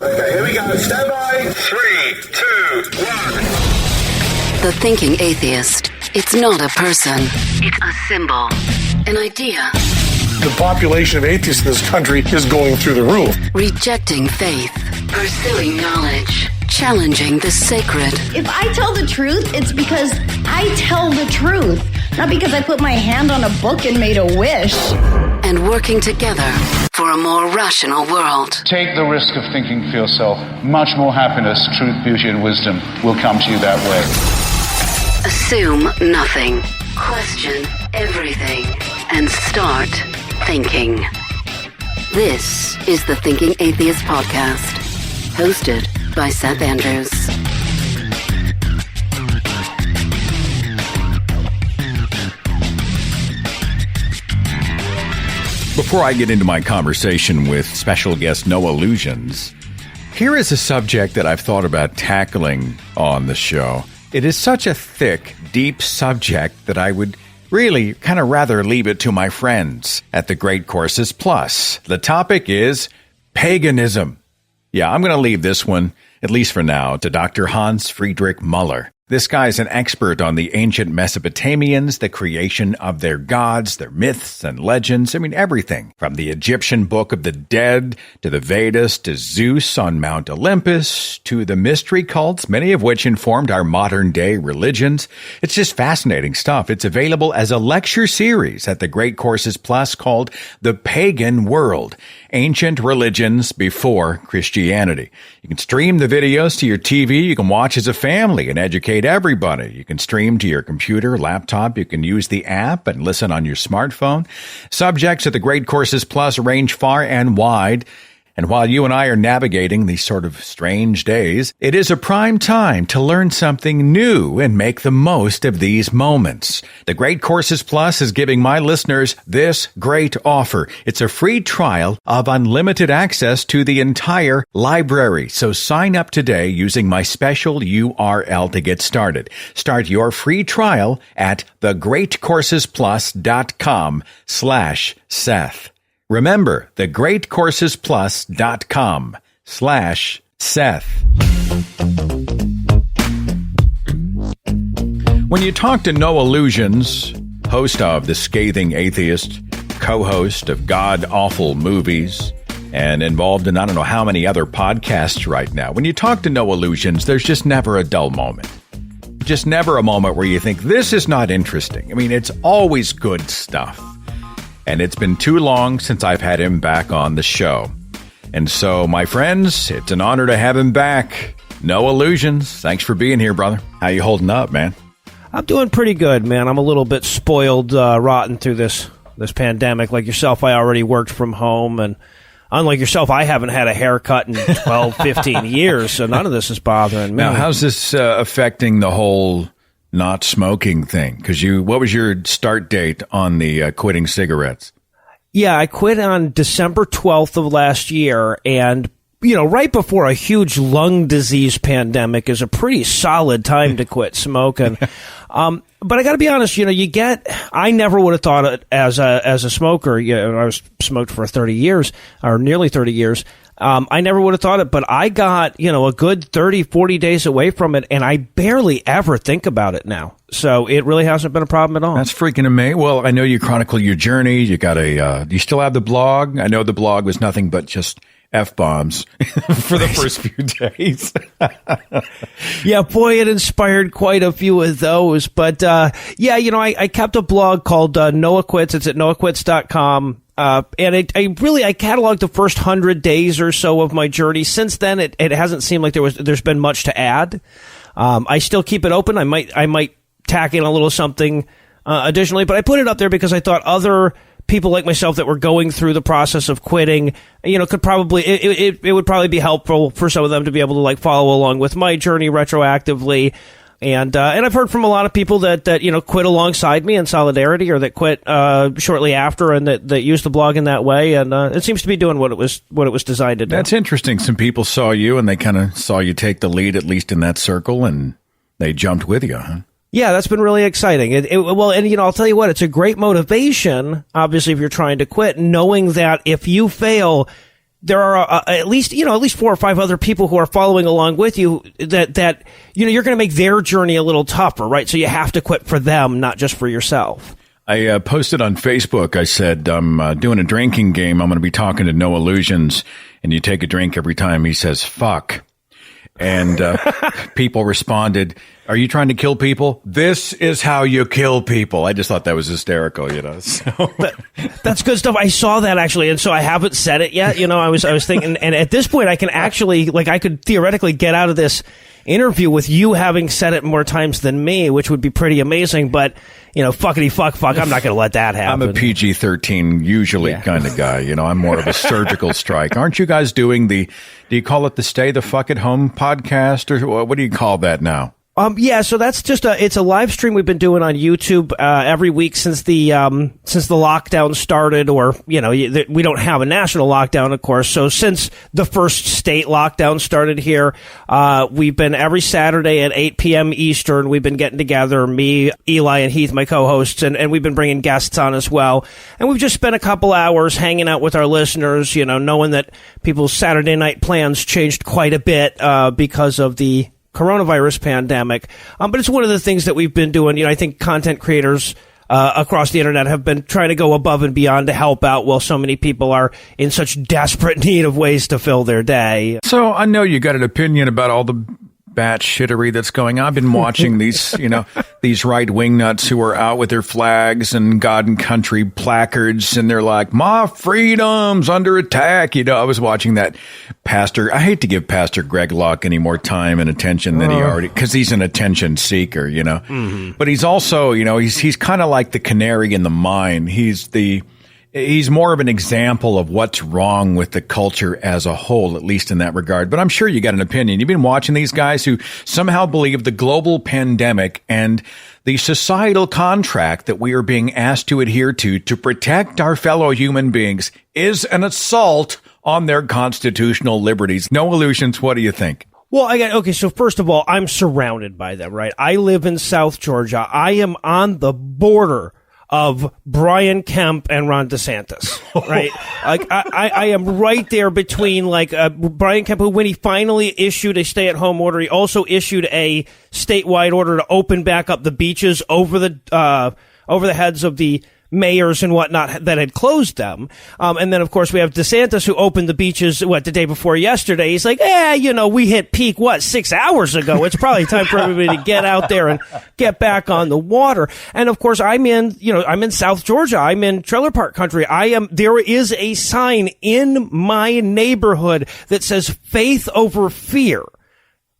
Okay, here we go. Stand by. 3, 2, 1. The thinking atheist. It's not a person. It's a symbol. An idea. The population of atheists in this country is going through the roof. Rejecting faith. Pursuing knowledge. Challenging the sacred. If I tell the truth, it's because I tell the truth. Not because I put my hand on a book and made a wish. And working together for a more rational world. Take the risk of thinking for yourself. Much more happiness, truth, beauty, and wisdom will come to you that way. Assume nothing. Question everything. And start thinking. This is the Thinking Atheist Podcast. Hosted by Seth Andrews. Before I get into my conversation with special guest Noah Lugeons, here is a subject that I've thought about tackling on the show. It is such a thick, deep subject that I would really kind of rather leave it to my friends at the Great Courses Plus. The topic is paganism. Yeah, I'm going to leave this one, at least for now, to Dr. Hans Friedrich Muller. This guy's an expert on the ancient Mesopotamians, the creation of their gods, their myths and legends. I mean, everything from the Egyptian Book of the Dead to the Vedas to Zeus on Mount Olympus to the mystery cults, many of which informed our modern day religions. It's just fascinating stuff. It's available as a lecture series at the Great Courses Plus called The Pagan World, Ancient Religions Before Christianity. You can stream the videos to your TV. You can watch as a family and educate everybody. You can stream to your computer, laptop. You can use the app and listen on your smartphone. Subjects at the Great Courses Plus range far and wide. And while you and I are navigating these sort of strange days, it is a prime time to learn something new and make the most of these moments. The Great Courses Plus is giving my listeners this great offer. It's a free trial of unlimited access to the entire library. So sign up today using my special URL to get started. Start your free trial at thegreatcoursesplus.com/Seth. Remember, thegreatcoursesplus.com/Seth. When you talk to Noah Lugeons, host of The Scathing Atheist, co-host of God-Awful Movies, and involved in I don't know how many other podcasts right now, when you talk to Noah Lugeons, there's just never a dull moment. Just never a moment where you think, this is not interesting. I mean, it's always good stuff. And it's been too long since I've had him back on the show. And so, my friends, it's an honor to have him back. Noah Lugeons, thanks for being here, brother. How you holding up, man? I'm doing pretty good, man. I'm a little bit spoiled, rotten through this pandemic. Like yourself, I already worked from home, and unlike yourself, I haven't had a haircut in 12, 15 years, so none of this is bothering me. Now, how's this affecting the whole not smoking thing? Because what was your start date on the quitting cigarettes? Yeah, I quit on December 12th of last year, and right before a huge lung disease pandemic is a pretty solid time to quit smoking. But I got to be honest, I never would have thought it as a smoker. I was smoked for 30 years, or nearly 30 years. I never would have thought it, but I got, a good 30, 40 days away from it, and I barely ever think about it now. So it really hasn't been a problem at all. That's freaking amazing. Well, I know you chronicle your journey. You got do you still have the blog? I know the blog was nothing but just F-bombs for the first few days. Yeah, boy, it inspired quite a few of those. But, I kept a blog called Noah Quits. It's at noahquits.com. And I cataloged the first 100 days or so of my journey. Since then, it hasn't seemed like there's been much to add. I still keep it open. I might tack in a little something additionally, but I put it up there because I thought other people like myself that were going through the process of quitting, could probably it would probably be helpful for some of them to be able to follow along with my journey retroactively. And I've heard from a lot of people that quit alongside me in solidarity, or that quit shortly after, and that used the blog in that way. And it seems to be doing what it was designed to do. That's interesting. Some people saw you, and they kind of saw you take the lead, at least in that circle, and they jumped with you, huh? Yeah, that's been really exciting. I'll tell you what, it's a great motivation, obviously, if you're trying to quit, knowing that if you fail, there are at least 4 or 5 other people who are following along with you that you're going to make their journey a little tougher, right? So you have to quit for them, not just for yourself. I posted on Facebook, I said, I'm doing a drinking game. I'm going to be talking to No Illusions, and you take a drink every time he says, fuck. And people responded, are you trying to kill people? This is how you kill people. I just thought that was hysterical, So. That's good stuff. I saw that actually, and so I haven't said it yet. I was thinking, and at this point, I can actually, I could theoretically get out of this interview with you having said it more times than me, which would be pretty amazing. But fuckity fuck, I'm not going to let that happen. I'm a PG-13 usually kind of guy. I'm more of a surgical strike. Aren't you guys doing do you call it the Stay the Fuck at Home podcast, or what do you call that now? Yeah, so that's just it's a live stream we've been doing on YouTube every week since the lockdown started, or we don't have a national lockdown, of course. So since the first state lockdown started here, we've been every Saturday at 8 p.m. Eastern. We've been getting together, me, Eli, and Heath, my co-hosts, and we've been bringing guests on as well. And we've just spent a couple hours hanging out with our listeners, knowing that people's Saturday night plans changed quite a bit because of the coronavirus pandemic. But it's one of the things that we've been doing. I think content creators across the internet have been trying to go above and beyond to help out while so many people are in such desperate need of ways to fill their day. So I know you got an opinion about all the bat shittery that's going on. I've been watching these, these right-wing nuts who are out with their flags and God and country placards, and they're like, my freedom's under attack. I was watching that pastor. I hate to give Pastor Greg Locke any more time and attention than he already, because he's an attention seeker, Mm-hmm. But he's also, he's kind of like the canary in the mine. He's more of an example of what's wrong with the culture as a whole, at least in that regard. But I'm sure you got an opinion. You've been watching these guys who somehow believe the global pandemic and the societal contract that we are being asked to adhere to protect our fellow human beings is an assault on their constitutional liberties. No Illusions. What do you think? Well, so first of all, I'm surrounded by them, right? I live in South Georgia. I am on the border of Brian Kemp and Ron DeSantis, right? I am right there between Brian Kemp, who when he finally issued a stay-at-home order, he also issued a statewide order to open back up the beaches over the heads of the mayors and whatnot that had closed them. And then, of course, we have DeSantis, who opened the beaches, the day before yesterday. He's like, we hit peak, 6 hours ago? It's probably time for everybody to get out there and get back on the water. And, of course, I'm in South Georgia. I'm in trailer park country. There is a sign in my neighborhood that says faith over fear,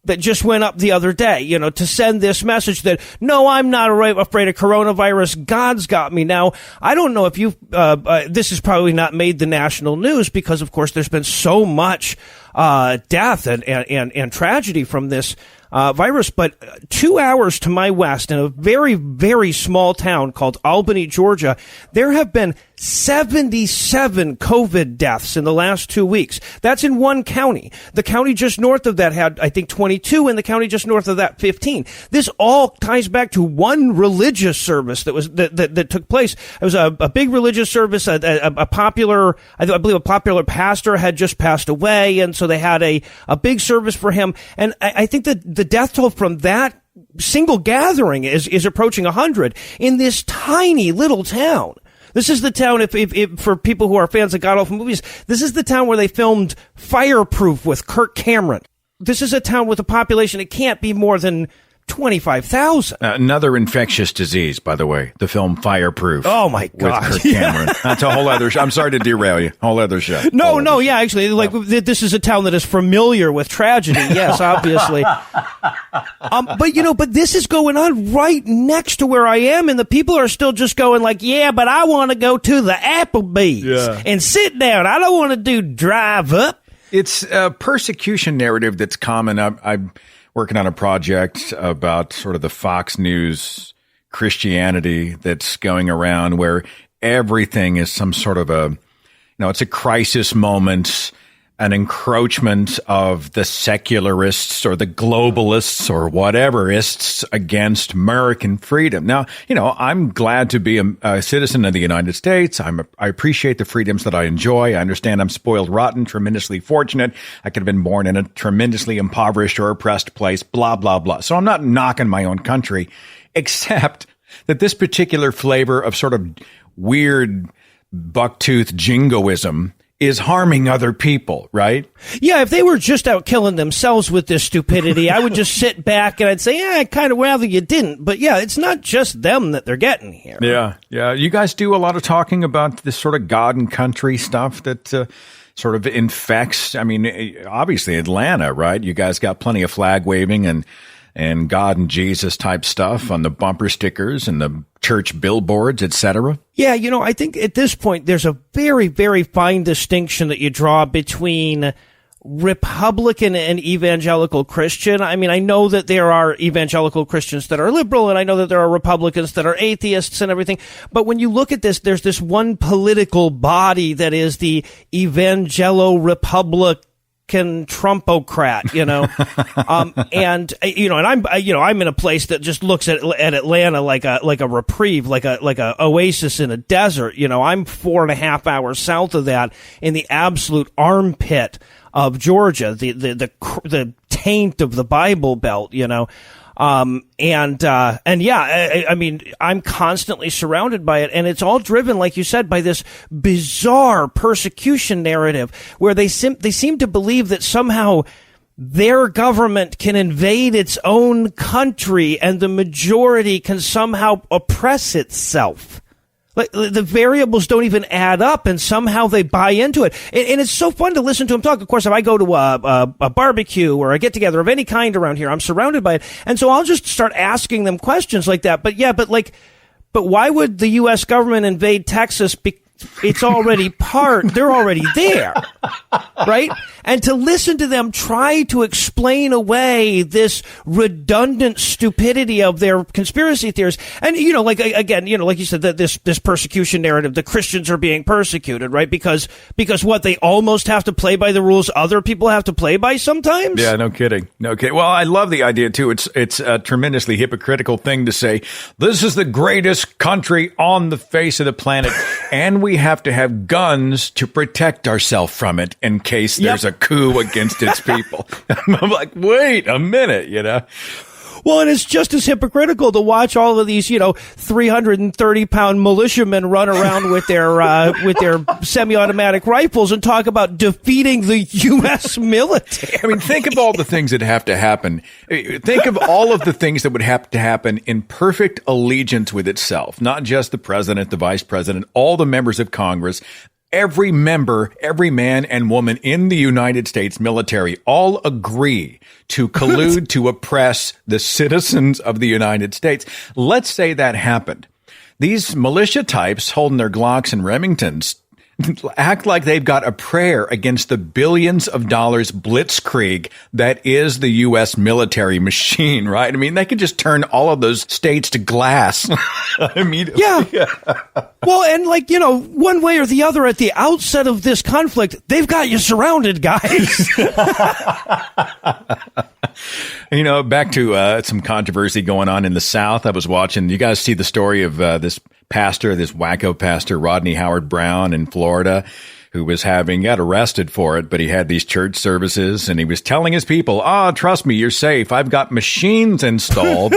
that just went up the other day, to send this message that, no, I'm not afraid of coronavirus. God's got me. Now, I don't know if this has probably not made the national news because, of course, there's been so much death and tragedy from this virus. But 2 hours to my west, in a very, very small town called Albany, Georgia, there have been 77 COVID deaths in the last 2 weeks. That's in one county. The county just north of that had, I think, 22, and the county just north of that, 15. This all ties back to one religious service that took place. It was a big religious service. A popular, I believe a popular pastor had just passed away, and so they had a big service for him. And I think that the death toll from that single gathering is approaching 100 in this tiny little town. This is the town, if for people who are fans of god-awful movies, this is the town where they filmed Fireproof with Kirk Cameron. This is a town with a population, it can't be more than 25,000. Another infectious disease, by the way, the film Fireproof. Oh, my God. With Kirk Cameron. That's a whole other show. I'm sorry to derail you. Whole other show. Actually, this is a town that is familiar with tragedy. Yes, obviously. But this is going on right next to where I am, and the people are still just going but I want to go to the Applebee's and sit down. I don't want to do drive up. It's a persecution narrative that's common. I'm working on a project about sort of the Fox News Christianity that's going around, where everything is some sort of it's a crisis moment. an encroachment of the secularists or the globalists or whateverists against American freedom. Now, I'm glad to be a citizen of the United States. I appreciate the freedoms that I enjoy. I understand I'm spoiled rotten, tremendously fortunate. I could have been born in a tremendously impoverished or oppressed place, blah, blah, blah. So I'm not knocking my own country, except that this particular flavor of sort of weird bucktooth jingoism is harming other people, right? Yeah, if they were just out killing themselves with this stupidity, I would just sit back and I'd say, yeah, I'd kind of rather you didn't. But yeah, it's not just them that they're getting here. Yeah. You guys do a lot of talking about this sort of God and country stuff that sort of infects, obviously Atlanta, right? You guys got plenty of flag waving and God and Jesus type stuff on the bumper stickers and the church billboards, etc. Yeah, I think at this point there's a very, very fine distinction that you draw between Republican and evangelical Christian. I know that there are evangelical Christians that are liberal, and I know that there are Republicans that are atheists and everything. But when you look at this, there's this one political body that is the evangelo-republican Trumpocrat, and I'm in a place that just looks at Atlanta like a reprieve, like a oasis in a desert. I'm 4.5 hours south of that in the absolute armpit of Georgia, the taint of the Bible Belt, I'm constantly surrounded by it, and it's all driven, like you said, by this bizarre persecution narrative where they seem to believe that somehow their government can invade its own country and the majority can somehow oppress itself. Like, the variables don't even add up, and somehow they buy into it. And it's so fun to listen to them talk. Of course, if I go to a barbecue or a get-together of any kind around here, I'm surrounded by it. And so I'll just start asking them questions like that. But why would the U.S. government invade Texas? It's already they're already there, right? And to listen to them try to explain away this redundant stupidity of their conspiracy theories. And, like you said, that this persecution narrative, the Christians are being persecuted, right? Because what, they almost have to play by the rules other people have to play by sometimes? Yeah, no kidding. Well, I love the idea too. It's a tremendously hypocritical thing to say, this is the greatest country on the face of the planet, and we have to have guns to protect ourselves from it in case there's a coup against its people. I'm like, wait a minute, Well, and it's just as hypocritical to watch all of these, 330-pound militiamen run around with their semi-automatic rifles and talk about defeating the U.S. military. Think of all the things that have to happen. Think of all of the things that would have to happen in perfect allegiance with itself, not just the president, the vice president, all the members of Congress. Every member, every man and woman in the United States military all agree to collude to oppress the citizens of the United States. Let's say that happened. These militia types holding their Glocks and Remingtons act like they've got a prayer against the billions of dollars blitzkrieg that is the U.S. military machine, right? They could just turn all of those states to glass. Yeah. Well, and one way or the other at the outset of this conflict, they've got you surrounded, guys. Back to some controversy going on in the South. I was watching, you guys see the story of this wacko pastor, Rodney Howard Brown in Florida, who got arrested for it, but he had these church services and he was telling his people, trust me, you're safe. I've got machines installed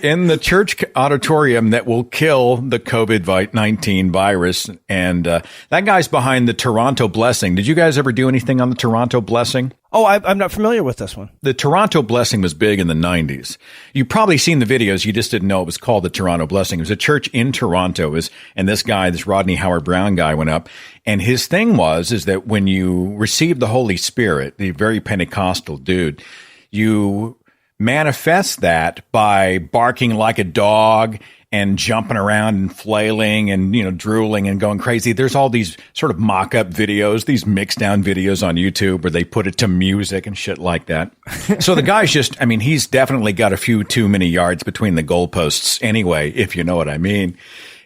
in the church auditorium that will kill the COVID-19 virus. And that guy's behind the Toronto Blessing. Did you guys ever do anything on the Toronto Blessing? Oh, I'm not familiar with this one. The Toronto Blessing was big in the 90s. You've probably seen the videos. You just didn't know it was called the Toronto Blessing. It was a church in Toronto. And this Rodney Howard Brown guy went up. And his thing is that when you receive the Holy Spirit, the very Pentecostal dude, you manifest that by barking like a dog and jumping around and flailing and, drooling and going crazy. There's all these sort of mock-up videos, these mixed-down videos on YouTube where they put it to music and shit like that. So the guy's he's definitely got a few too many yards between the goalposts anyway, if you know what I mean.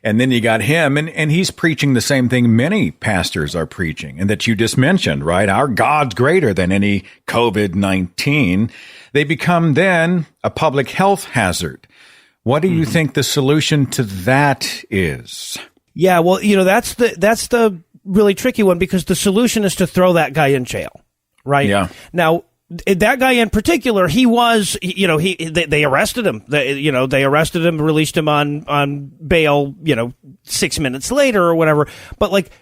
And then you got him, and he's preaching the same thing many pastors are preaching, and that you just mentioned, right? Our God's greater than any COVID-19. They become then a public health hazard. What do you think the solution to that is? Yeah, well, that's the really tricky one, because the solution is to throw that guy in jail, right? Yeah. Now, that guy in particular, he was, they arrested him. They arrested him, released him on bail, 6 minutes later or whatever. But like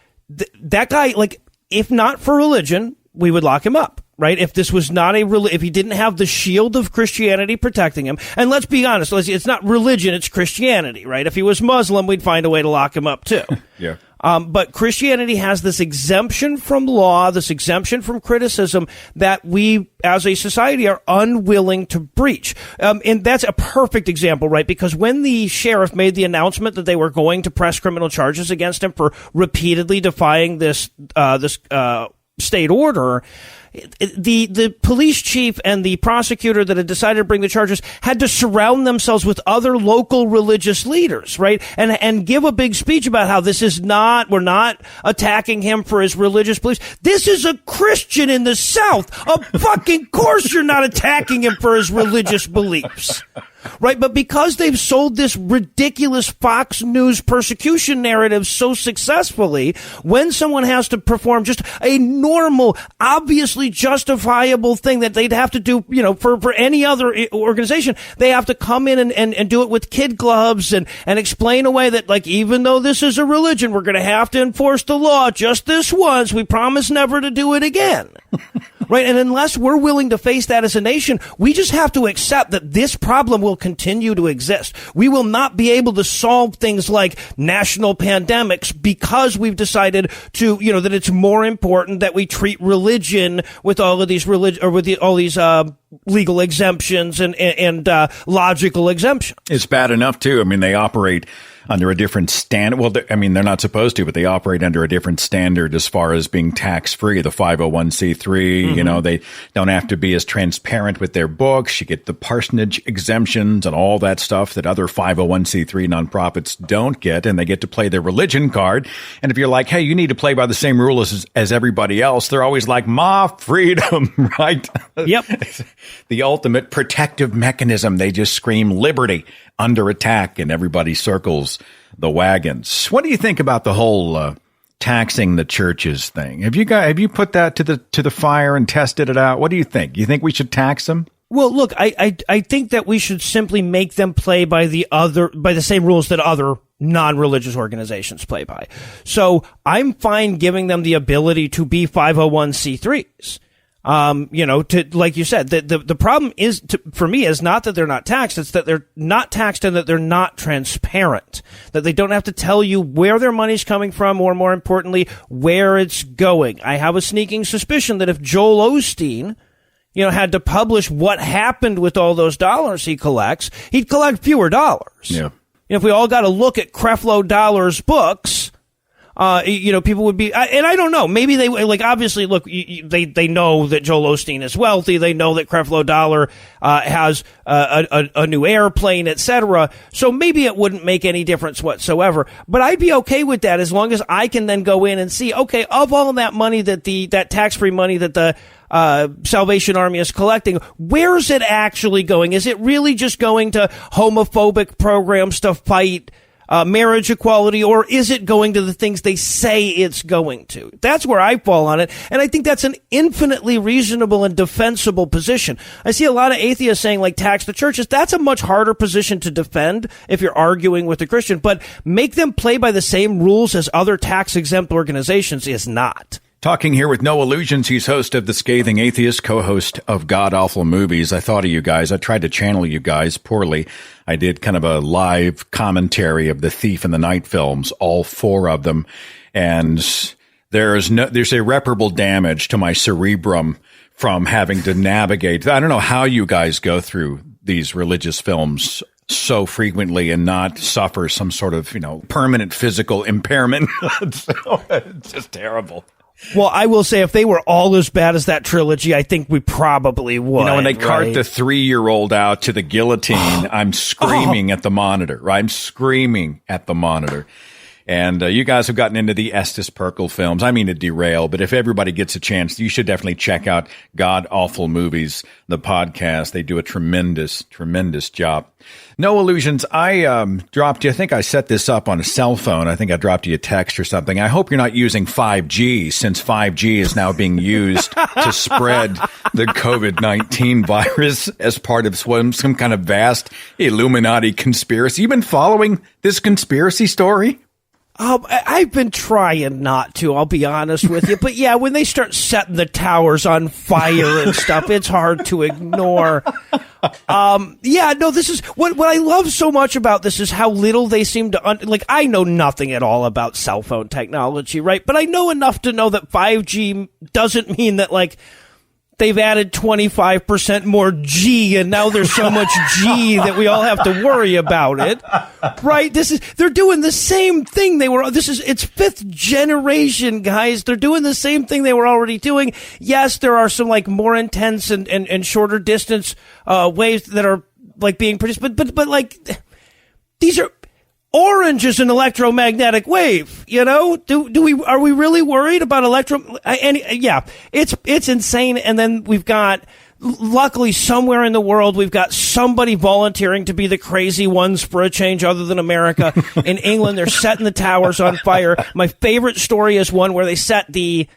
that guy, like, if not for religion, we would lock him up, right? If this was not if he didn't have the shield of Christianity protecting him, and let's be honest, it's not religion, it's Christianity, right? If he was Muslim, we'd find a way to lock him up too. Yeah. But Christianity has this exemption from law, this exemption from criticism that we, as a society, are unwilling to breach. And that's a perfect example, right? Because when the sheriff made the announcement that they were going to press criminal charges against him for repeatedly defying this state order, the police chief and the prosecutor that had decided to bring the charges had to surround themselves with other local religious leaders, right? And give a big speech about how we're not attacking him for his religious beliefs. This is a Christian in the South. Of fucking course you're not attacking him for his religious beliefs. Right, but because they've sold this ridiculous Fox News persecution narrative so successfully, when someone has to perform just a normal, obviously justifiable thing that they'd have to do, for any other organization, they have to come in and do it with kid gloves and explain away that, like, even though this is a religion, we're going to have to enforce the law just this once. We promise never to do it again. Right, and unless we're willing to face that as a nation, we just have to accept that this problem will continue to exist. We will not be able to solve things like national pandemics because we've decided to, that it's more important that we treat religion with all of these all these legal exemptions and logical exemptions. It's bad enough too. I mean, they operate under a different standard. Well, they're not supposed to, but they operate under a different standard as far as being tax-free. The 501c3, they don't have to be as transparent with their books. You get the parsonage exemptions and all that stuff that other 501c3 nonprofits don't get, and they get to play their religion card. And if you're like, hey, you need to play by the same rules as everybody else, they're always like, ma, freedom, right? Yep. The ultimate protective mechanism. They just scream liberty under attack, and everybody circles the wagons. What do you think about the whole taxing the churches thing? Have you put that to the fire and tested it out? What do you think? You think we should tax them? Well, look, I think that we should simply make them play by the same rules that other non-religious organizations play by. So I'm fine giving them the ability to be 501c3s. Like you said, the problem is, for me, is not that they're not taxed. It's that they're not taxed and that they're not transparent, that they don't have to tell you where their money's coming from, or more importantly, where it's going. I have a sneaking suspicion that if Joel Osteen, had to publish what happened with all those dollars he collects, he'd collect fewer dollars. Yeah. If we all got to look at Creflo Dollar's books, people would be, and I don't know, maybe they, like, obviously, look, they know that Joel Osteen is wealthy. They know that Creflo Dollar has a new airplane, etc. So maybe it wouldn't make any difference whatsoever. But I'd be okay with that as long as I can then go in and see, okay, of all of that money that tax-free money that the Salvation Army is collecting, where's it actually going? Is it really just going to homophobic programs to fight marriage equality, or is it going to the things they say it's going to? That's where I fall on it, and I think that's an infinitely reasonable and defensible position. I see a lot of atheists saying, like, tax the churches. That's a much harder position to defend if you're arguing with a Christian, but make them play by the same rules as other tax-exempt organizations is not. Talking here with Noah Lugeons. He's host of The Scathing Atheist, co-host of God Awful Movies. I thought of you guys. I tried to channel you guys poorly. I did kind of a live commentary of the Thief in the Night films, all four of them. And there's irreparable damage to my cerebrum from having to navigate. I don't know how you guys go through these religious films so frequently and not suffer some sort of, permanent physical impairment. It's just terrible. Well, I will say if they were all as bad as that trilogy, I think we probably would. When they cart the 3-year-old out to the guillotine, I'm screaming at the monitor. Right? I'm screaming at the monitor. And you guys have gotten into the Estes Perkle films. I mean to derail, but if everybody gets a chance, you should definitely check out God Awful Movies, the podcast. They do a tremendous, tremendous job. No Illusions, I dropped you. I think I set this up on a cell phone. I think I dropped you a text or something. I hope you're not using 5G, since 5G is now being used to spread the COVID-19 virus as part of some kind of vast Illuminati conspiracy. You been following this conspiracy story? I've been trying not to, I'll be honest with you. But yeah, when they start setting the towers on fire and stuff, it's hard to ignore. This is what I love so much about this is how little they seem to, I know nothing at all about cell phone technology, right? But I know enough to know that 5G doesn't mean that, they've added 25% more G, and now there's so much G that we all have to worry about it, right? They're doing the same thing it's 5th generation, guys. They're doing the same thing they were already doing. Yes, there are some more intense and shorter distance waves that are being produced, but these are. Orange is an electromagnetic wave, are we really worried about it's insane. And then we've got, luckily somewhere in the world, we've got somebody volunteering to be the crazy ones for a change other than America. In England, they're setting the towers on fire. My favorite story is one where they set the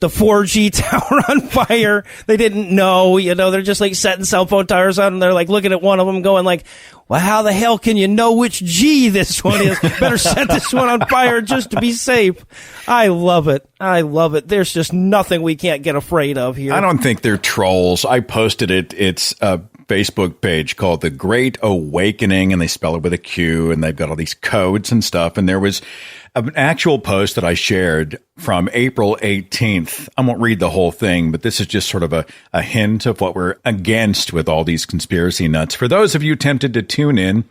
4G tower on fire. They didn't know, they're just setting cell phone towers on, and they're looking at one of them going well, how the hell can you know which G this one is? Better set this one on fire just to be safe. I love it. There's just nothing we can't get afraid of here. I don't think they're trolls. I posted it. It's a Facebook page called The Great Awakening, and they spell it with a Q, and they've got all these codes and stuff. And there was an actual post that I shared from April 18th. I won't read the whole thing, but this is just sort of a hint of what we're against with all these conspiracy nuts. For those of you tempted to tune in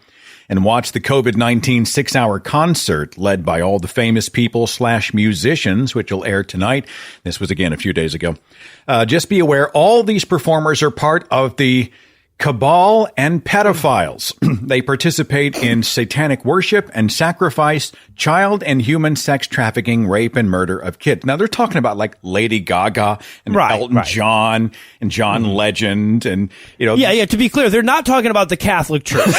and watch the COVID-19 6-hour concert led by all the famous people / musicians, which will air tonight. This was, again, a few days ago. Just be aware, all these performers are part of the cabal and pedophiles. They participate in satanic worship and sacrifice, child and human sex trafficking, rape, and murder of kids. Now, they're talking about Lady Gaga and Elton John and John Legend and, Yeah, to be clear, they're not talking about the Catholic Church.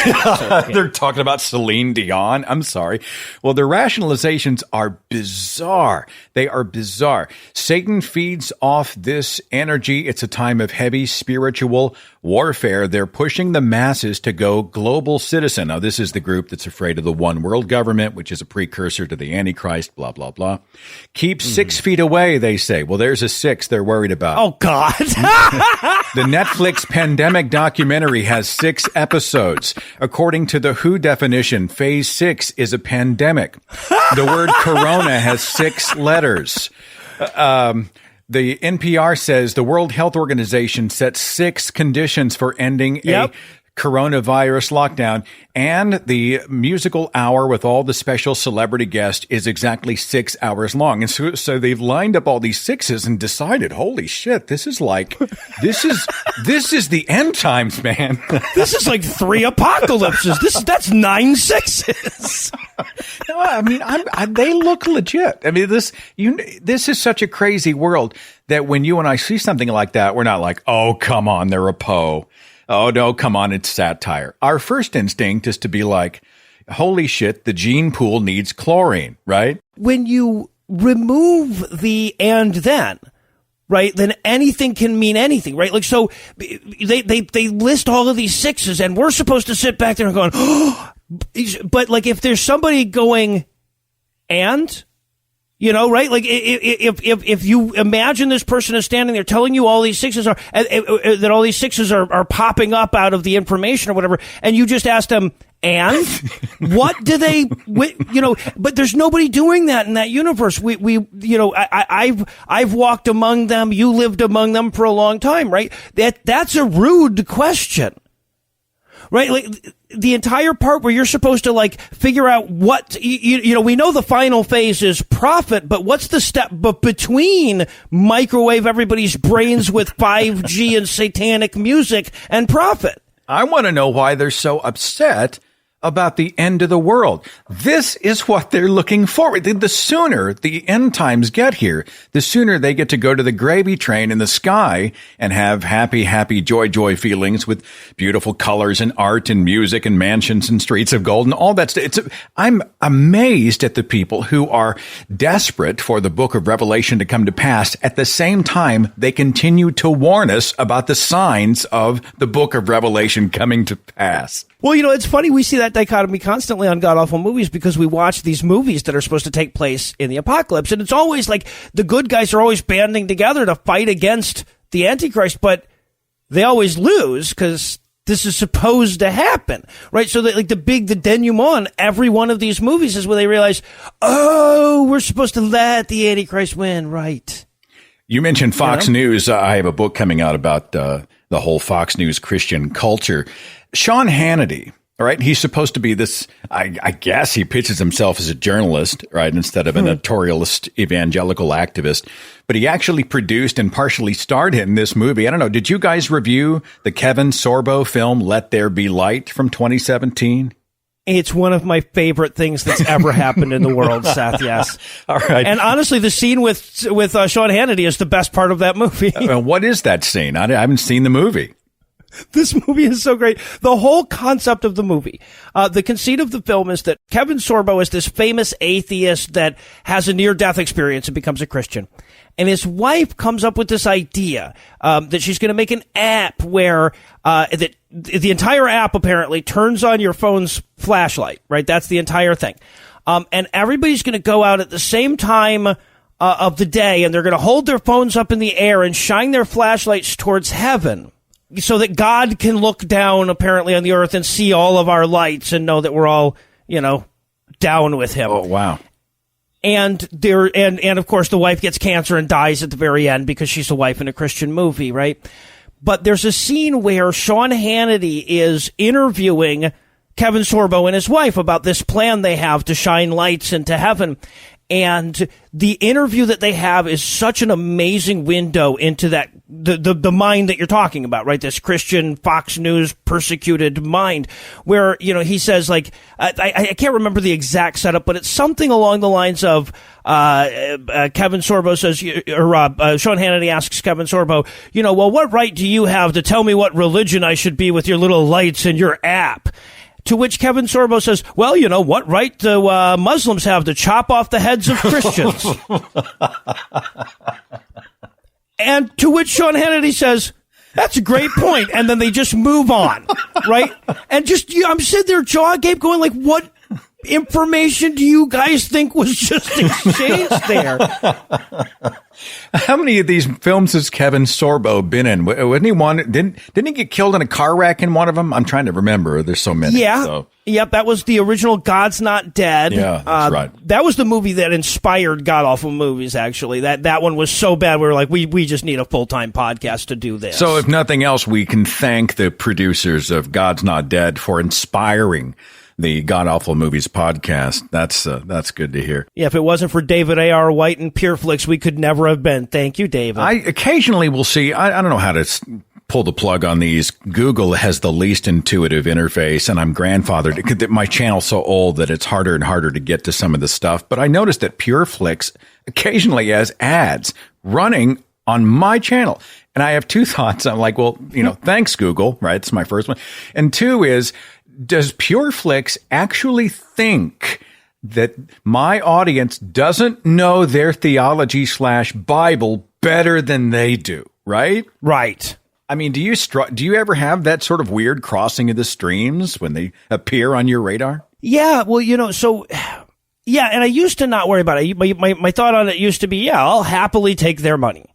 They're talking about Celine Dion. I'm sorry. Well, their rationalizations are bizarre. They are bizarre. Satan feeds off this energy. It's a time of heavy spiritual warfare. They're pushing the masses to go global citizen. Now, this is the group that's afraid of the one world government, which is a precursor to the Antichrist, blah, blah, blah. Keep 6 feet away, they say. Well, there's a 6 they're worried about. Oh, God. The Netflix pandemic documentary has 6 episodes. According to the WHO definition, phase 6 is a pandemic. The word corona has 6 letters. The NPR says the World Health Organization sets 6 conditions for ending a coronavirus lockdown, and the musical hour with all the special celebrity guests is exactly 6 hours long. And so they've lined up all these 6s and decided, holy shit, this is the end times, man. This is 3 apocalypses. That's 9 6s. No, I mean, they look legit. I mean, this is such a crazy world that when you and I see something like that, we're not like, oh, come on, they're a Poe. Oh, no, come on, it's satire. Our first instinct is to be like, holy shit, the gene pool needs chlorine, right? When you remove the and then, right, then anything can mean anything, right? So they list all of these 6s, and we're supposed to sit back there and going, oh, but if there's somebody going, and... right? If you imagine this person is standing there telling you all these 6s are, that all these 6s are popping up out of the information or whatever, and you just ask them, and what do they, but there's nobody doing that in that universe. I've walked among them. You lived among them for a long time, right? That's a rude question. right? Like the entire part where you're supposed to like figure out what, you know, we know the final phase is profit, but what's the step between microwave everybody's brains with 5G and satanic music and profit? I want to know why they're so upset about the end of the world. This is what they're looking forward. The sooner the end times get here, the sooner they get to go to the gravy train in the sky and have happy, happy, joy feelings with beautiful colors and art and music and mansions and streets of gold and all that stuff. I'm amazed at the people who are desperate for the book of Revelation to come to pass. At the same time, they continue to warn us about the signs of the book of Revelation coming to pass. Well, you know, it's funny. We see that dichotomy constantly on God Awful Movies because we watch these movies that are supposed to take place in the apocalypse. And it's always like the good guys are always banding together to fight against the Antichrist, but they always lose because this is supposed to happen, right? So that, like the denouement, every one of these movies is where they realize, oh, we're supposed to let the Antichrist win, right? You mentioned Fox News. I have a book coming out about the whole Fox News Christian culture. Sean Hannity, all right, he's supposed to be this, I guess he pitches himself as a journalist, right, instead of an editorialist evangelical activist. But he actually produced and partially starred in this movie. I don't know, did you guys review the Kevin Sorbo film, Let There Be Light, from 2017? It's one of my favorite things that's ever happened in the world, Seth, yes. All right. And honestly, the scene with Sean Hannity is the best part of that movie. What is that scene? I haven't seen the movie. This movie is so great. The whole concept of the movie, the conceit of the film is that Kevin Sorbo is this famous atheist that has a near-death experience and becomes a Christian. And his wife comes up with this idea that she's going to make an app where that the entire app apparently turns on your phone's flashlight, right? That's the entire thing. And everybody's going to go out at the same time of the day, and they're going to hold their phones up in the air and shine their flashlights towards heaven, so that God can look down apparently on the earth and see all of our lights and know that we're all, you know, down with him. Oh, wow. And of course the wife gets cancer and dies at the very end because she's a wife in a Christian movie, right? But there's a scene where Sean Hannity is interviewing Kevin Sorbo and his wife about this plan they have to shine lights into heaven. And the interview that they have is such an amazing window into that the mind that you're talking about, right? This Christian Fox News persecuted mind, where, you know, he says, like, I can't remember the exact setup, but it's something along the lines of Kevin Sorbo says, or Sean Hannity asks Kevin Sorbo, you know, well, what right do you have to tell me what religion I should be with your little lights and your app? To which Kevin Sorbo says, well, you know, what right do Muslims have to chop off the heads of Christians? And to which Sean Hannity says, that's a great point. And then they just move on, right? And just, I'm sitting there, jaw agape, going like, what information do you guys think was just exchanged there? How many of these films has Kevin Sorbo been in? Wasn't he one? Didn't he get killed in a car wreck in one of them? I'm trying to remember. There's so many. Yeah. So. Yep. That was the original God's Not Dead. Yeah, that's right. That was the movie that inspired God Awful Movies, actually. That one was so bad, we were like, we just need a full-time podcast to do this. So if nothing else, we can thank the producers of God's Not Dead for inspiring the God Awful Movies podcast. That's good to hear. Yeah, if it wasn't for David A.R. White and PureFlix, we could never have been. Thank you, David. I occasionally will see, I don't know how to pull the plug on these. Google has the least intuitive interface, and I'm grandfathered. My channel's so old that it's harder and harder to get to some of the stuff. But I noticed that PureFlix occasionally has ads running on my channel. And I have two thoughts. I'm like, well, you know, thanks, Google, right? It's my first one. And two is, does PureFlix actually think that my audience doesn't know their theology / Bible better than they do? Right? Right. I mean, do you ever have that sort of weird crossing of the streams when they appear on your radar? Yeah. Well, you know, so yeah. And I used to not worry about it. My thought on it used to be, yeah, I'll happily take their money.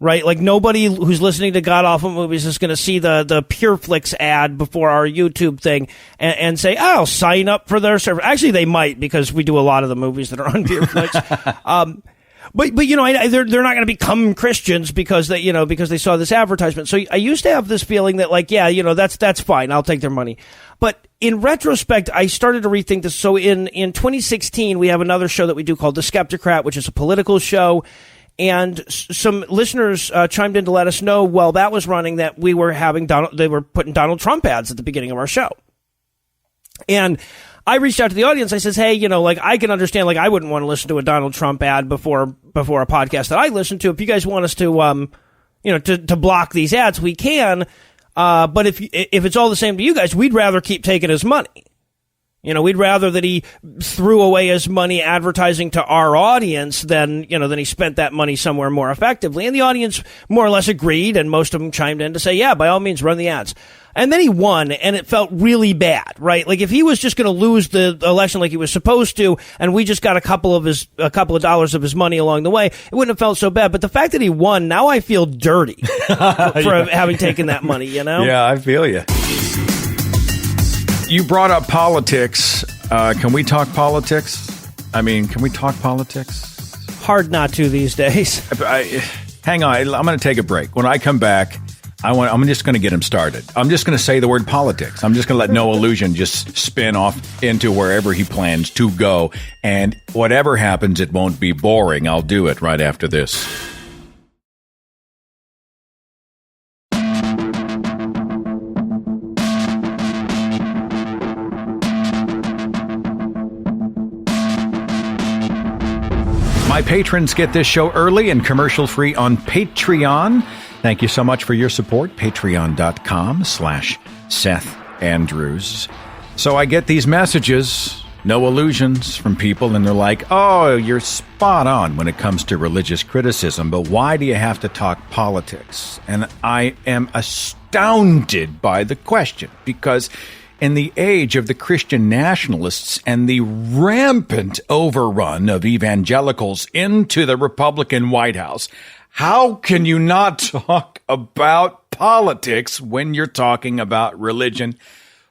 Right? Like nobody who's listening to God Awful Movies is going to see the PureFlix ad before our YouTube thing and say, oh, I'll sign up for their server. Actually, they might, because we do a lot of the movies that are on PureFlix. But they're not going to become Christians because they saw this advertisement. So I used to have this feeling that that's fine. I'll take their money. But in retrospect, I started to rethink this. So in 2016, we have another show that we do called The Skeptic Rat, which is a political show. And some listeners chimed in to let us know while that was running that they were putting Donald Trump ads at the beginning of our show. And I reached out to the audience. I says, hey, I can understand, I wouldn't want to listen to a Donald Trump ad before a podcast that I listen to. If you guys want us to, to block these ads, we can. But if it's all the same to you guys, we'd rather keep taking his money. We'd rather that he threw away his money advertising to our audience than he spent that money somewhere more effectively. And the audience more or less agreed, and most of them chimed in to say, yeah, by all means, run the ads. And then he won, and it felt really bad, right? If he was just going to lose the election like he was supposed to, and we just got a couple of dollars of his money along the way, it wouldn't have felt so bad. But the fact that he won, now I feel dirty for having taken that money, Yeah, I feel you. You brought up politics. Can we talk politics? Can we talk politics? Hard not to these days. Hang on. I'm going to take a break. When I come back, I'm just going to get him started. I'm just going to say the word politics. I'm just going to let Noah Lugeons just spin off into wherever he plans to go. And whatever happens, it won't be boring. I'll do it right after this. My patrons get this show early and commercial-free on Patreon. Thank you so much for your support. Patreon.com/Seth Andrews. So I get these messages, Noah Lugeons, from people, and they're like, oh, you're spot on when it comes to religious criticism, but why do you have to talk politics? And I am astounded by the question, because in the age of the Christian nationalists and the rampant overrun of evangelicals into the Republican White House, how can you not talk about politics when you're talking about religion?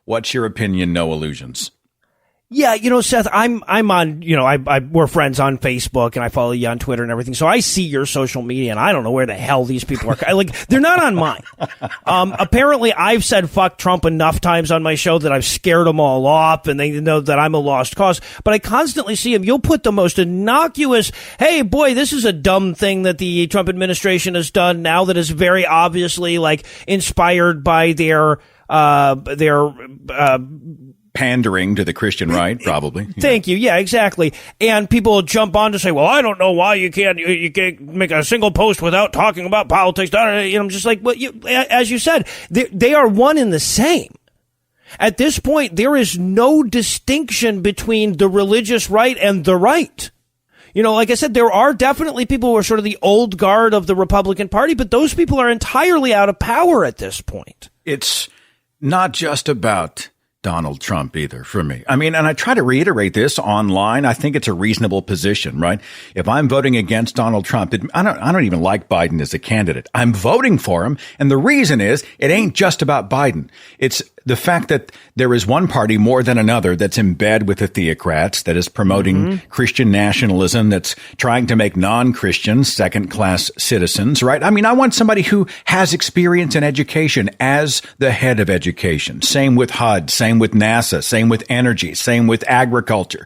What's your opinion, Noah Lugeons? Yeah, Seth, I'm on, we're friends on Facebook and I follow you on Twitter and everything. So I see your social media and I don't know where the hell these people are. They're not on mine. Apparently I've said fuck Trump enough times on my show that I've scared them all off and they know that I'm a lost cause. But I constantly see them. You'll put the most innocuous, hey boy, this is a dumb thing that the Trump administration has done now that is very obviously inspired by their pandering to the Christian right, probably. Thank you. Yeah, exactly. And people will jump on to say, well, I don't know why you can't make a single post without talking about politics. I'm just like, well, as you said, they are one and the same. At this point, there is no distinction between the religious right and the right. Like I said, there are definitely people who are sort of the old guard of the Republican Party, but those people are entirely out of power at this point. It's not just about Donald Trump either for me. And I try to reiterate this online. I think it's a reasonable position, right? If I'm voting against Donald Trump, I don't even like Biden as a candidate. I'm voting for him. And the reason is it ain't just about Biden. It's the fact that there is one party more than another that's in bed with the theocrats, that is promoting Christian nationalism, that's trying to make non-Christians second-class citizens, right? I want somebody who has experience in education as the head of education. Same with HUD, same with NASA, same with energy, same with agriculture.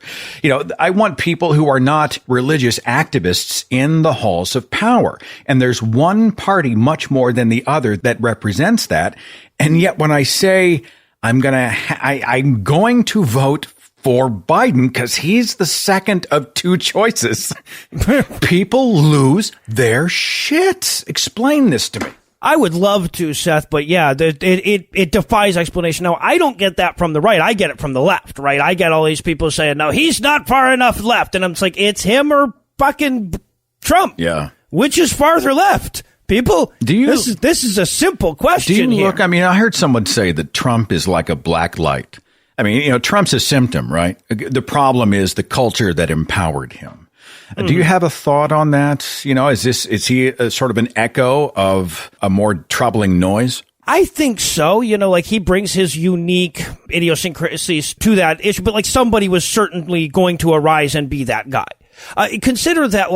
I want people who are not religious activists in the halls of power. And there's one party much more than the other that represents that. And yet when I say I'm going to vote for Biden because he's the second of two choices, people lose their shit. Explain this to me. I would love to, Seth, but yeah, it defies explanation. Now, I don't get that from the right. I get it from the left, right? I get all these people saying, no, he's not far enough left. And I'm just like, it's him or fucking Trump. Yeah. Which is farther left? People, this is a simple question. Do you look? I heard someone say that Trump is like a black light. Trump's a symptom, right? The problem is the culture that empowered him. Do you have a thought on that? Is he a sort of an echo of a more troubling noise? I think so. He brings his unique idiosyncrasies to that issue, but somebody was certainly going to arise and be that guy. Consider that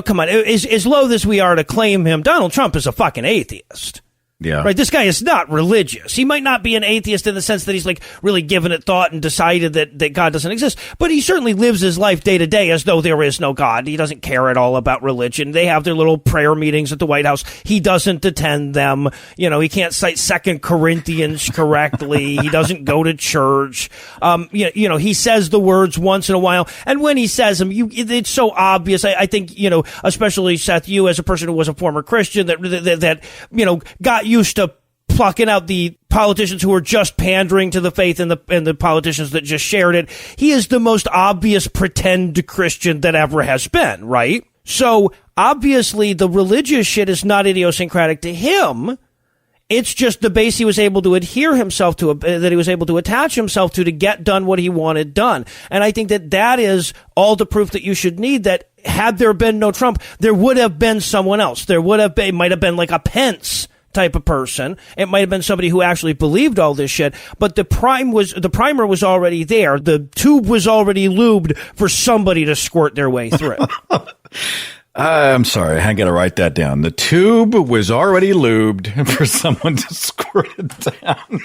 come on, as loath as we are to claim him, Donald Trump is a fucking atheist. Yeah. Right. This guy is not religious. He might not be an atheist in the sense that he's like really given it thought and decided that God doesn't exist, but he certainly lives his life day to day as though there is no God. He doesn't care at all about religion. They have their little prayer meetings at the White House. He doesn't attend them. He can't cite 2 Corinthians correctly. He doesn't go to church. He says the words once in a while. And when he says them, it's so obvious. I think, especially Seth, you as a person who was a former Christian that got used to plucking out the politicians who are just pandering to the faith and the politicians that just shared it. He is the most obvious pretend Christian that ever has been, right? So obviously the religious shit is not idiosyncratic to him. It's just the base he was able to adhere himself to, that he was able to attach himself to get done what he wanted done. And I think that is all the proof that you should need, that had there been no Trump, there would have been someone else. It might have been like a Pence type of person. It might have been somebody who actually believed all this shit, but the primer was already there. The tube was already lubed for somebody to squirt their way through. I'm sorry, I gotta write that down. The tube was already lubed for someone to squirt it down.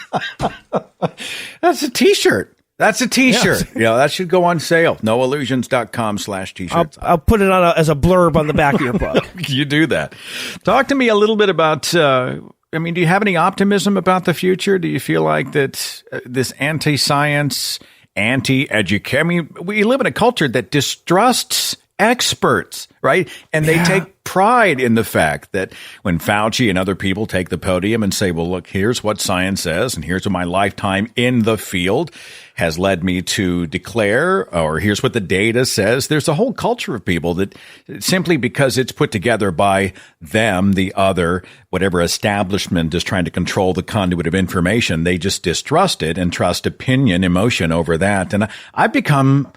That's a t-shirt. That's a t-shirt. Yeah, that should go on sale. noillusions.com/t-shirts. I'll put it on as a blurb on the back of your book. You do that. Talk to me a little bit about, do you have any optimism about the future? Do you feel like that this anti-science, anti-education, we live in a culture that distrusts experts, right? And they take pride in the fact that when Fauci and other people take the podium and say, well, look, here's what science says, and here's what my lifetime in the field has led me to declare, or here's what the data says. There's a whole culture of people that simply because it's put together by them, the other, whatever establishment is trying to control the conduit of information, they just distrust it and trust opinion, emotion over that. And I've become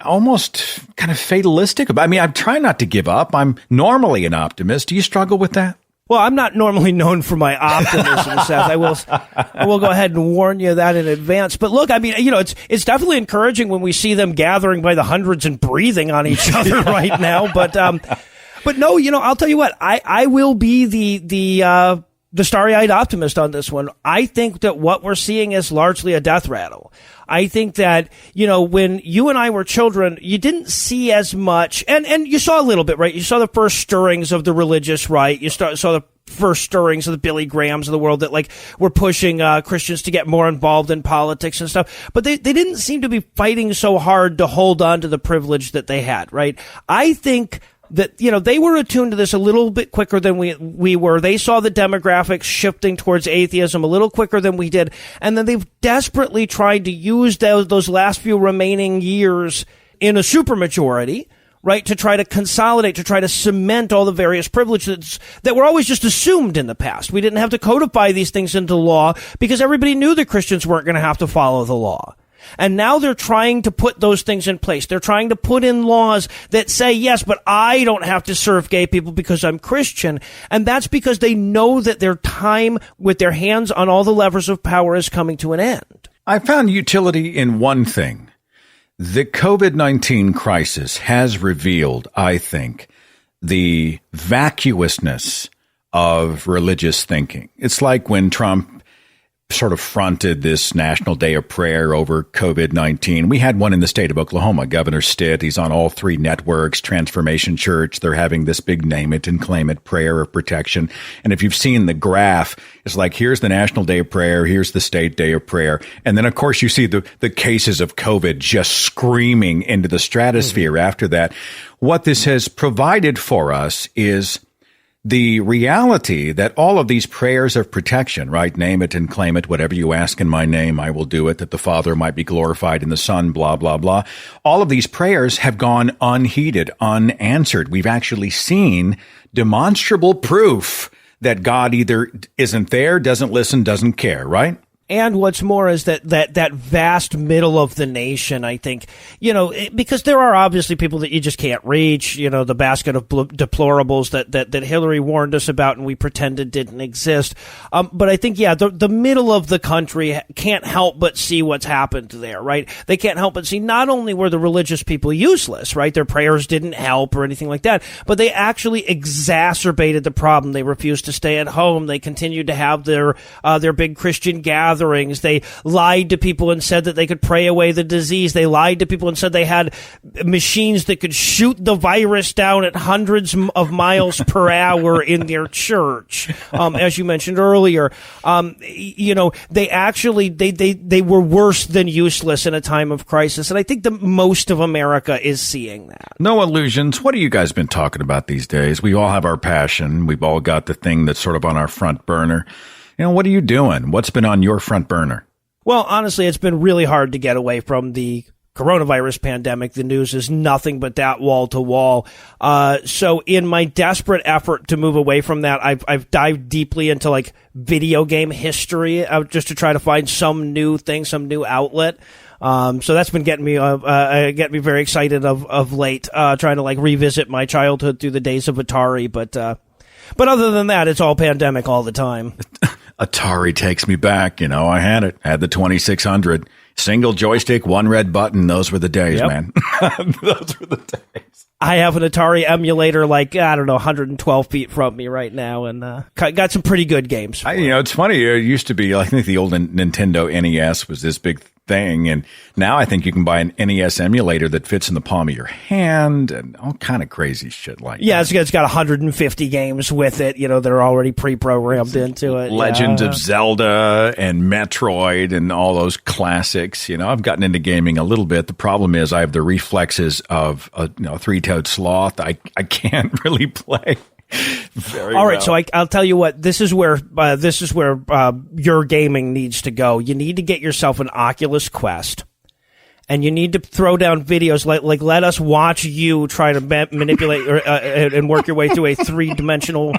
almost kind of fatalistic about it. I'm trying not to give up. I'm normally an optimist. Do you struggle with that? Well, I'm not normally known for my optimism, Seth. I will go ahead and warn you that in advance. But look, it's definitely encouraging when we see them gathering by the hundreds and breathing on each other right now. But no, I'll tell you what, I will be the starry-eyed optimist on this one. I think that what we're seeing is largely a death rattle. I think that, when you and I were children, you didn't see as much, and you saw a little bit, right? You saw the first stirrings of the religious right. You saw the first stirrings of the Billy Grahams of the world that were pushing Christians to get more involved in politics and stuff. But they didn't seem to be fighting so hard to hold on to the privilege that they had, right? I think that, they were attuned to this a little bit quicker than we were. They saw the demographics shifting towards atheism a little quicker than we did. And then they've desperately tried to use those last few remaining years in a supermajority, right, to try to consolidate, to try to cement all the various privileges that were always just assumed in the past. We didn't have to codify these things into law because everybody knew that Christians weren't going to have to follow the law. And now they're trying to put those things in place. They're trying to put in laws that say, yes, but I don't have to serve gay people because I'm Christian. And that's because they know that their time with their hands on all the levers of power is coming to an end. I found utility in one thing. The COVID-19 crisis has revealed, I think, the vacuousness of religious thinking. It's like when Trump sort of fronted this National Day of Prayer over COVID-19. We had one in the state of Oklahoma, Governor Stitt. He's on all 3 networks, Transformation Church. They're having this big name it and claim it prayer of protection. And if you've seen the graph, it's like, here's the National Day of Prayer, here's the State Day of Prayer. And then, of course, you see the cases of COVID just screaming into the stratosphere after that. What this has provided for us is the reality that all of these prayers of protection, right? Name it and claim it. Whatever you ask in my name, I will do it, that the Father might be glorified in the Son, blah, blah, blah. All of these prayers have gone unheeded, unanswered. We've actually seen demonstrable proof that God either isn't there, doesn't listen, doesn't care, right? And what's more is that vast middle of the nation, I think, because there are obviously people that you just can't reach, the basket of deplorables that Hillary warned us about and we pretended didn't exist. But I think, the middle of the country can't help but see what's happened there, right? They can't help but see not only were the religious people useless, right? Their prayers didn't help or anything like that, but they actually exacerbated the problem. They refused to stay at home. They continued to have their big Christian gatherings. They lied to people and said that they could pray away the disease. They lied to people and said they had machines that could shoot the virus down at hundreds of miles per hour in their church. As you mentioned earlier, they actually, they were worse than useless in a time of crisis. And I think that most of America is seeing that. No illusions. What have you guys been talking about these days? We all have our passion. We've all got the thing that's sort of on our front burner. What are you doing? What's been on your front burner? Well, honestly, it's been really hard to get away from the coronavirus pandemic. The news is nothing but that wall to wall. So in my desperate effort to move away from that, I've dived deeply into like video game history just to try to find some new thing, some new outlet. So that's been getting me very excited of late, trying to like revisit my childhood through the days of Atari. But other than that, it's all pandemic all the time. Atari takes me back. I had it. I had the 2600. Single joystick, one red button. Those were the days, man. Those were the days. I have an Atari emulator 112 feet from me right now, and got some pretty good games. It's funny. It used to be, I think the old Nintendo NES was this big thing, and now I think you can buy an NES emulator that fits in the palm of your hand and all kind of crazy shit like that. It's got 150 games with it, that are already pre-programmed into it. Legend of Zelda and Metroid and all those classics. I've gotten into gaming a little bit. The problem is I have the reflexes of a three-toed sloth. I can't really play. All right, so I'll tell you what. This is where your gaming needs to go. You need to get yourself an Oculus Quest, and you need to throw down videos like let us watch you try to manipulate and work your way through a 3-dimensional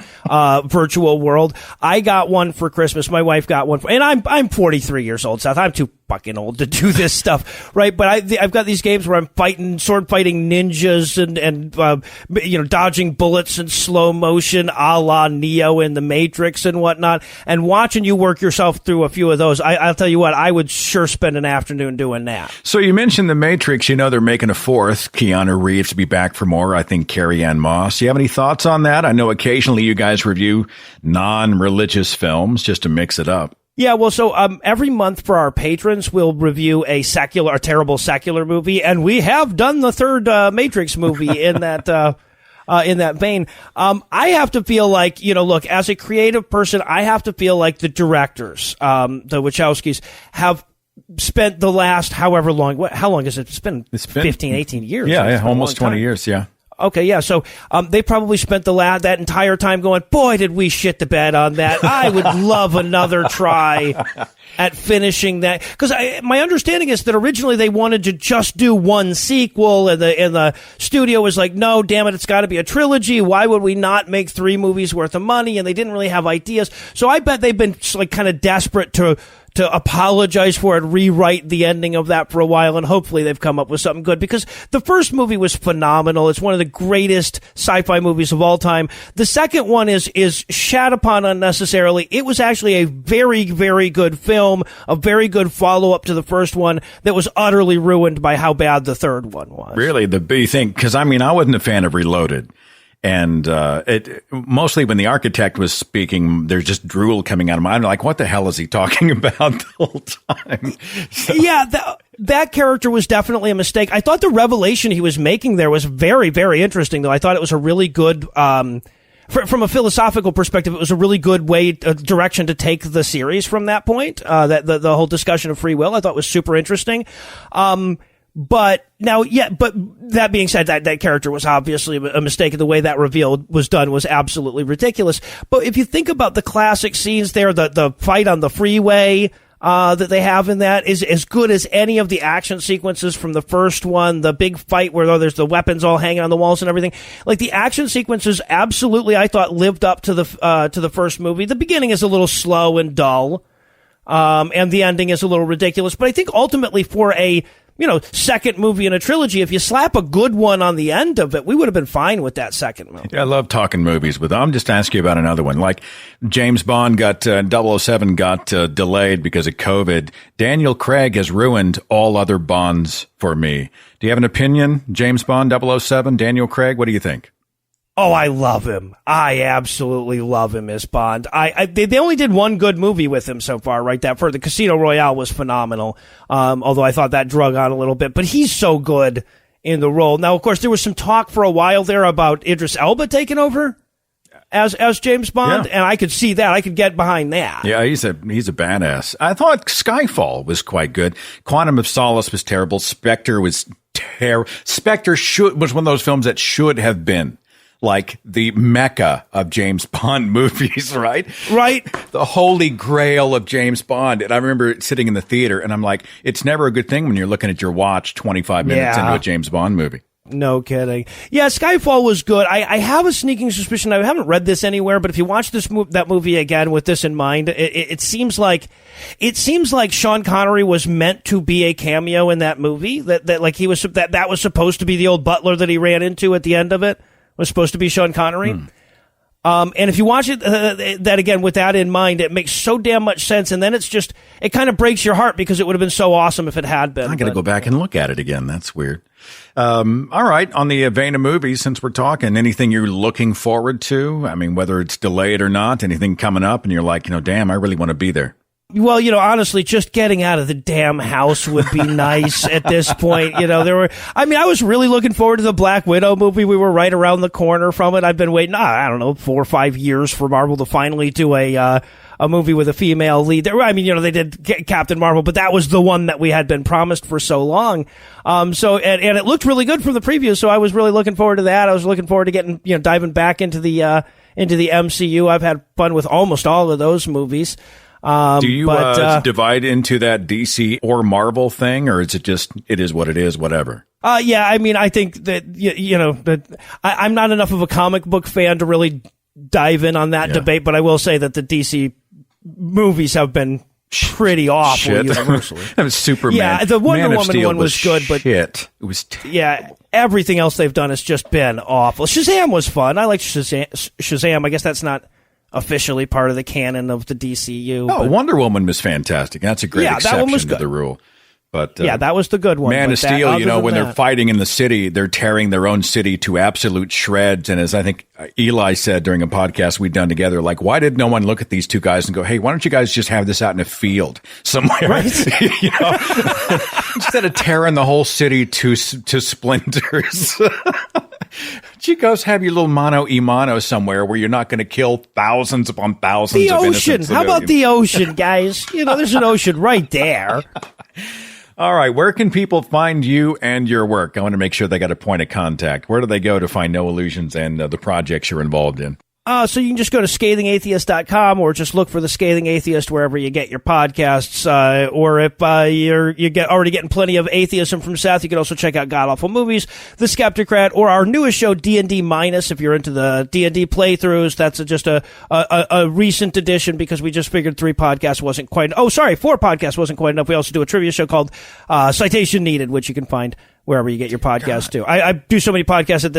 virtual world. I got one for Christmas. My wife got one, and I'm 43 years old, Seth. I'm too fucking old to do this stuff, right? But I've got these games where I'm sword fighting ninjas and dodging bullets in slow motion, a la Neo in the Matrix and whatnot. And watching you work yourself through a few of those, I'll tell you what, I would sure spend an afternoon doing that. So you mentioned the Matrix. They're making a 4th. Keanu Reeves to be back for more. I think Carrie-Anne Moss. Do you have any thoughts on that? I know occasionally you guys review non-religious films just to mix it up. Yeah, well, so every month for our patrons, we'll review a terrible secular movie, and we have done the third Matrix movie in that vein. I have to feel like, look, as a creative person, I have to feel like the directors, the Wachowskis, have spent the last however long, how long has it been? It's been 15, 18 years. Yeah, almost 20 years, yeah. Okay, yeah, so they probably spent that entire time going, boy, did we shit the bed on that. I would love another try at finishing that. Because my understanding is that originally they wanted to just do one sequel, and the studio was like, no, damn it, it's got to be a trilogy. Why would we not make 3 movies worth of money? And they didn't really have ideas. So I bet they've been kind of desperate to apologize for it, rewrite the ending of that for a while, and hopefully they've come up with something good, because the first movie was phenomenal. It's one of the greatest sci-fi movies of all time. The second one is shat upon unnecessarily. It was actually a very, very good film, a very good follow-up to the first one that was utterly ruined by how bad the third one was. Really? The big thing, because I wasn't a fan of Reloaded. And it mostly when the architect was speaking, there's just drool coming out of my. I'm like, what the hell is he talking about the whole time? So. Yeah, that character was definitely a mistake. I thought the revelation he was making there was very, very interesting, though. I thought it was a really good, from a philosophical perspective, it was a really good direction to take the series from that point. That the whole discussion of free will, I thought was super interesting. But that being said, that character was obviously a mistake, and the way that reveal was done was absolutely ridiculous. But if you think about the classic scenes there, the fight on the freeway, that they have in that is as good as any of the action sequences from the first one. The big fight where there's the weapons all hanging on the walls and everything. Like, the action sequences absolutely, I thought, lived up to the first movie. The beginning is a little slow and dull. and the ending is a little ridiculous. But I think ultimately for a second movie in a trilogy, if you slap a good one on the end of it, we would have been fine with that second movie. Yeah, I love talking movies, but I'm just asking you about another one. Like James Bond got 007 got delayed because of COVID. Daniel Craig has ruined all other Bonds for me. Do you have an opinion? James Bond 007, Daniel Craig, what do you think? Oh, I love him. I absolutely love him as Bond. They only did one good movie with him so far, right? That for the Casino Royale was phenomenal. Although I thought that drug on a little bit, but he's so good in the role. Now, of course, there was some talk for a while there about Idris Elba taking over as James Bond, and I could see that. I could get behind that. Yeah, he's a badass. I thought Skyfall was quite good. Quantum of Solace was terrible. Spectre was terrible. Spectre was one of those films that should have been like the mecca of James Bond movies, right? Right. The holy grail of James Bond. And I remember sitting in the theater and I'm like, it's never a good thing when you're looking at your watch 25 minutes into a James Bond movie. No kidding. Yeah, Skyfall was good. I have a sneaking suspicion. I haven't read this anywhere, but if you watch that movie again with this in mind, it seems like Sean Connery was meant to be a cameo in that movie. That was supposed to be the old butler that he ran into at the end of it. Was supposed to be Sean Connery. And if you watch it, that again, with that in mind, it makes so damn much sense. And then it kind of breaks your heart because it would have been so awesome if it had been. I got to go back and look at it again. That's weird. All right. On the vein of movies, since we're talking, anything you're looking forward to? I mean, whether it's delayed or not, anything coming up and you're like, damn, I really want to be there. Well, honestly, just getting out of the damn house would be nice at this point. I was really looking forward to the Black Widow movie. We were right around the corner from it. I've been waiting, 4 or 5 years for Marvel to finally do a movie with a female lead. They did Captain Marvel, but that was the one that we had been promised for so long. And it looked really good from the preview. So I was really looking forward to that. I was looking forward to getting, diving back into the MCU. I've had fun with almost all of those movies. Do you divide into that DC or Marvel thing, or is it just, it is what it is, whatever? I think that, that I'm not enough of a comic book fan to really dive in on that debate, but I will say that the DC movies have been pretty awful universally. That was Superman. Yeah, the Wonder Woman Steel one was good, but it was everything else they've done has just been awful. Shazam was fun. I like Shazam. I guess that's not officially part of the canon of the DCU. Oh, Wonder Woman was fantastic. That's a great exception to the rule. But that was the good one. Man of Steel, when they're fighting in the city, they're tearing their own city to absolute shreds. And as I think Eli said during a podcast we'd done together, like, why did no one look at these two guys and go, hey, why don't you guys just have this out in a field somewhere? Right. Instead of tearing the whole city to splinters. You guys have your little mano a mano somewhere where you're not going to kill thousands upon thousands of innocent civilians. The ocean. How about the ocean, guys? There's an ocean right there. All right. Where can people find you and your work? I want to make sure they got a point of contact. Where do they go to find No Illusions and the projects you're involved in? So you can just go to scathingatheist.com or just look for the Scathing Atheist wherever you get your podcasts. Or if you're already getting plenty of atheism from Seth, you can also check out God Awful Movies, The Skeptic Rat, or our newest show, D&D Minus. If you're into the D&D playthroughs, that's just a recent addition because we just figured 4 podcasts wasn't quite enough. We also do a trivia show called Citation Needed, which you can find wherever you get your podcast too. I do so many podcasts at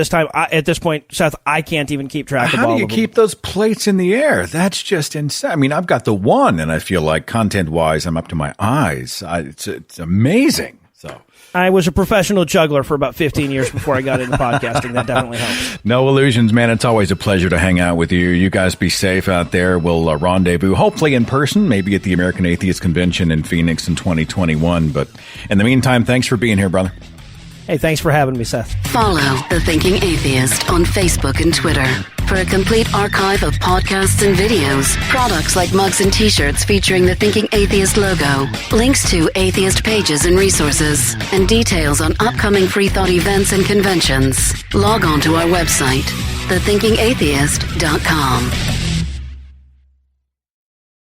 this point, Seth, I can't even keep track of all of them. How do you keep those plates in the air? That's just insane. I mean, I've got the one, and I feel like content-wise, I'm up to my eyes. It's amazing. So I was a professional juggler for about 15 years before I got into podcasting. That definitely helps. No Illusions, man. It's always a pleasure to hang out with you. You guys be safe out there. We'll rendezvous, hopefully in person, maybe at the American Atheist Convention in Phoenix in 2021. But in the meantime, thanks for being here, brother. Hey, thanks for having me, Seth. Follow The Thinking Atheist on Facebook and Twitter for a complete archive of podcasts and videos, products like mugs and t-shirts featuring the Thinking Atheist logo, links to atheist pages and resources, and details on upcoming free thought events and conventions. Log on to our website, thethinkingatheist.com.